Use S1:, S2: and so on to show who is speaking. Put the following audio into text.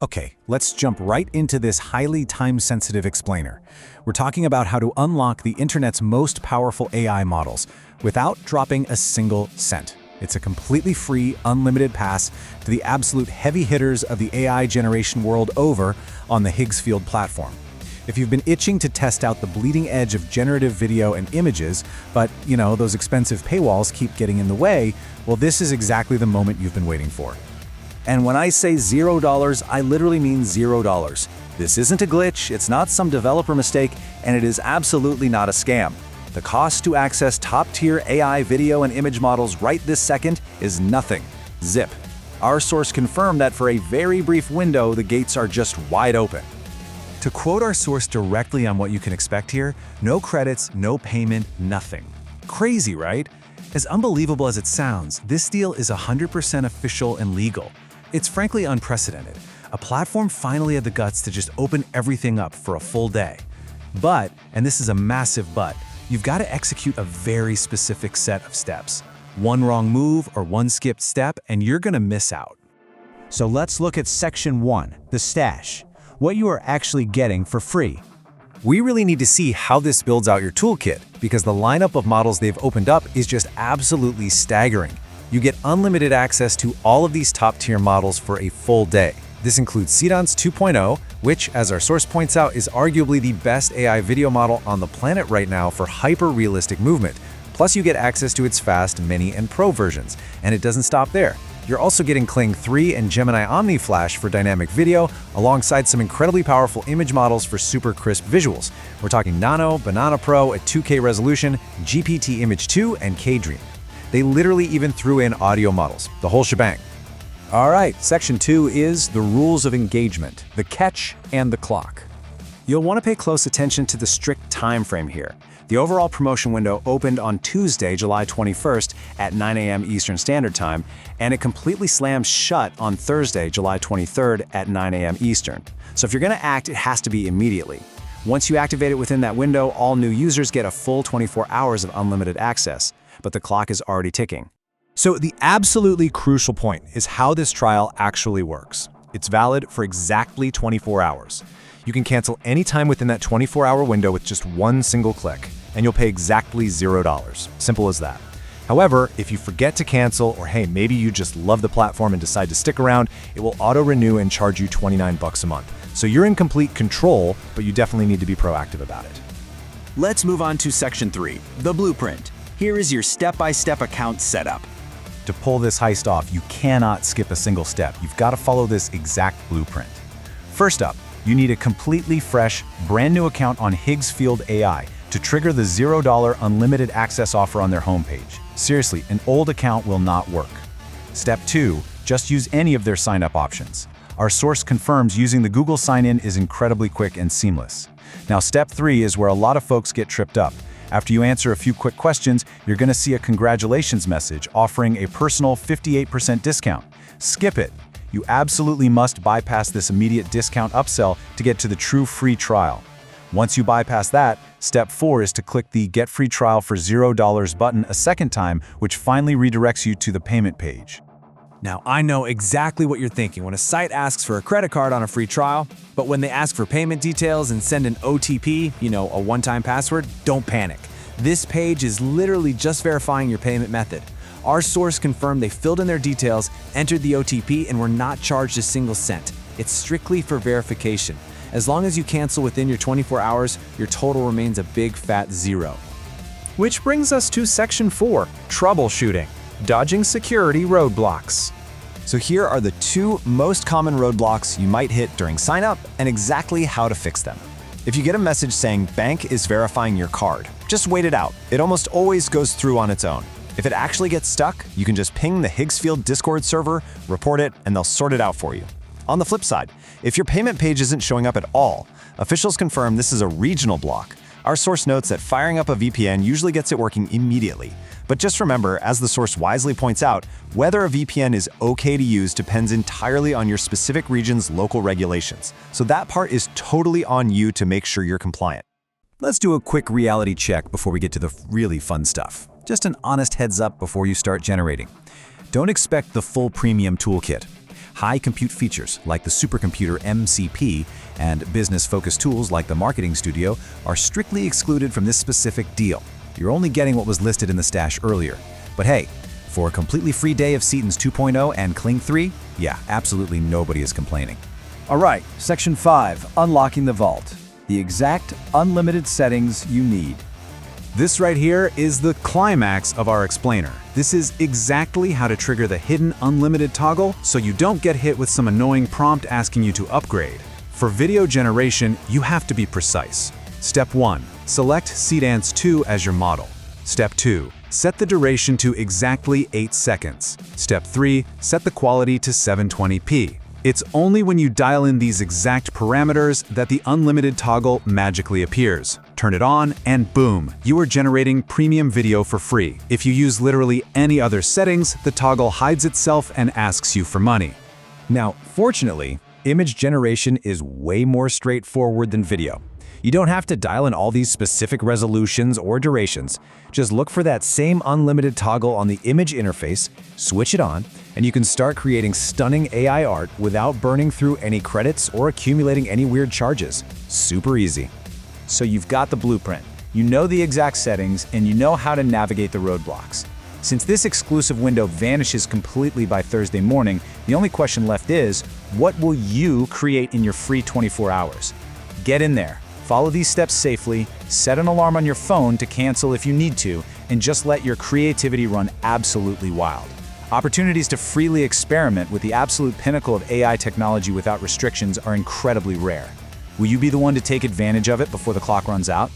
S1: Okay, let's jump right into this highly time-sensitive explainer. We're talking about how to unlock the internet's most powerful AI models without dropping a single cent. It's a completely free, unlimited pass to the absolute heavy hitters of the AI generation world over on the Higgsfield platform. If you've been itching to test out the bleeding edge of generative video and images, but, those expensive paywalls keep getting in the way, well, this is exactly the moment you've been waiting for. And when I say $0, I literally mean $0. This isn't a glitch, it's not some developer mistake, and it is absolutely not a scam. The cost to access top-tier AI video and image models right this second is nothing. Zip. Our source confirmed that for a very brief window, the gates are just wide open. To quote our source directly on what you can expect here, no credits, no payment, nothing. Crazy, right? As unbelievable as it sounds, this deal is 100% official and legal. It's frankly unprecedented. A platform finally had the guts to just open everything up for a full day. But, and this is a massive but, you've got to execute a very specific set of steps. One wrong move or one skipped step, and you're gonna miss out.
S2: So let's look at Section 1, the stash. What you are actually getting for free.
S1: We really need to see how this builds out your toolkit, because the lineup of models they've opened up is just absolutely staggering. You get unlimited access to all of these top-tier models for a full day. This includes Seedance 2.0, which, as our source points out, is arguably the best AI video model on the planet right now for hyper-realistic movement. Plus, you get access to its fast Mini and Pro versions. And it doesn't stop there. You're also getting Kling 3 and Gemini Omni Flash for dynamic video, alongside some incredibly powerful image models for super crisp visuals. We're talking Nano, Banana Pro at 2K resolution, GPT Image 2, and K-Dream. They literally even threw in audio models, the whole shebang.
S2: All right, Section 2 is the rules of engagement, the catch and the clock. You'll want to pay close attention to the strict time frame here. The overall promotion window opened on Tuesday, July 21st at 9 a.m. Eastern Standard Time, and it completely slams shut on Thursday, July 23rd at 9 a.m. Eastern. So if you're going to act, it has to be immediately. Once you activate it within that window, all new users get a full 24 hours of unlimited access, but the clock is already ticking.
S1: So the absolutely crucial point is how this trial actually works. It's valid for exactly 24 hours. You can cancel any time within that 24-hour window with just one single click, and you'll pay exactly $0. Simple as that. However, if you forget to cancel, or hey, maybe you just love the platform and decide to stick around, it will auto-renew and charge you $29 a month. So you're in complete control, but you definitely need to be proactive about it.
S3: Let's move on to Section 3, the blueprint. Here is your step-by-step account setup.
S1: To pull this heist off, you cannot skip a single step. You've got to follow this exact blueprint. First up, you need a completely fresh, brand new account on Higgsfield AI to trigger the $0 unlimited access offer on their homepage. Seriously, an old account will not work. Step 2, just use any of their sign-up options. Our source confirms using the Google sign-in is incredibly quick and seamless. Now, Step 3 is where a lot of folks get tripped up. After you answer a few quick questions, you're going to see a congratulations message offering a personal 58% discount. Skip it. You absolutely must bypass this immediate discount upsell to get to the true free trial. Once you bypass that, Step 4 is to click the Get Free Trial for $0 button a second time, which finally redirects you to the payment page.
S4: Now, I know exactly what you're thinking when a site asks for a credit card on a free trial, but when they ask for payment details and send an OTP, a one-time password, don't panic. This page is literally just verifying your payment method. Our source confirmed they filled in their details, entered the OTP, and were not charged a single cent. It's strictly for verification. As long as you cancel within your 24 hours, your total remains a big fat 0.
S2: Which brings us to Section 4, troubleshooting, dodging security roadblocks.
S5: So here are the 2 most common roadblocks you might hit during sign-up and exactly how to fix them. If you get a message saying bank is verifying your card, just wait it out. It almost always goes through on its own. If it actually gets stuck, you can just ping the Higgsfield Discord server, report it, and they'll sort it out for you. On the flip side, if your payment page isn't showing up at all, officials confirm this is a regional block. Our source notes that firing up a VPN usually gets it working immediately. But just remember, as the source wisely points out, whether a VPN is okay to use depends entirely on your specific region's local regulations. So that part is totally on you to make sure you're compliant.
S1: Let's do a quick reality check before we get to the really fun stuff. Just an honest heads up before you start generating. Don't expect the full premium toolkit. High compute features like the supercomputer MCP and business-focused tools like the Marketing Studio are strictly excluded from this specific deal. You're only getting what was listed in the stash earlier. But hey, for a completely free day of Seaton's 2.0 and Kling 3, yeah, absolutely nobody is complaining.
S2: All right, Section 5, Unlocking the Vault. The exact unlimited settings you need.
S4: This right here is the climax of our explainer. This is exactly how to trigger the hidden unlimited toggle so you don't get hit with some annoying prompt asking you to upgrade. For video generation, you have to be precise. Step 1. Select Seedance 2 as your model. Step 2. Set the duration to exactly 8 seconds. Step 3. Set the quality to 720p. It's only when you dial in these exact parameters that the unlimited toggle magically appears. Turn it on, and boom, you are generating premium video for free. If you use literally any other settings, the toggle hides itself and asks you for money.
S1: Now, fortunately, image generation is way more straightforward than video. You don't have to dial in all these specific resolutions or durations. Just look for that same unlimited toggle on the image interface, switch it on, and you can start creating stunning AI art without burning through any credits or accumulating any weird charges. Super easy.
S2: So you've got the blueprint, you know the exact settings, and you know how to navigate the roadblocks. Since this exclusive window vanishes completely by Thursday morning, the only question left is, what will you create in your free 24 hours? Get in there. Follow these steps safely, set an alarm on your phone to cancel if you need to, and just let your creativity run absolutely wild. Opportunities to freely experiment with the absolute pinnacle of AI technology without restrictions are incredibly rare. Will you be the one to take advantage of it before the clock runs out?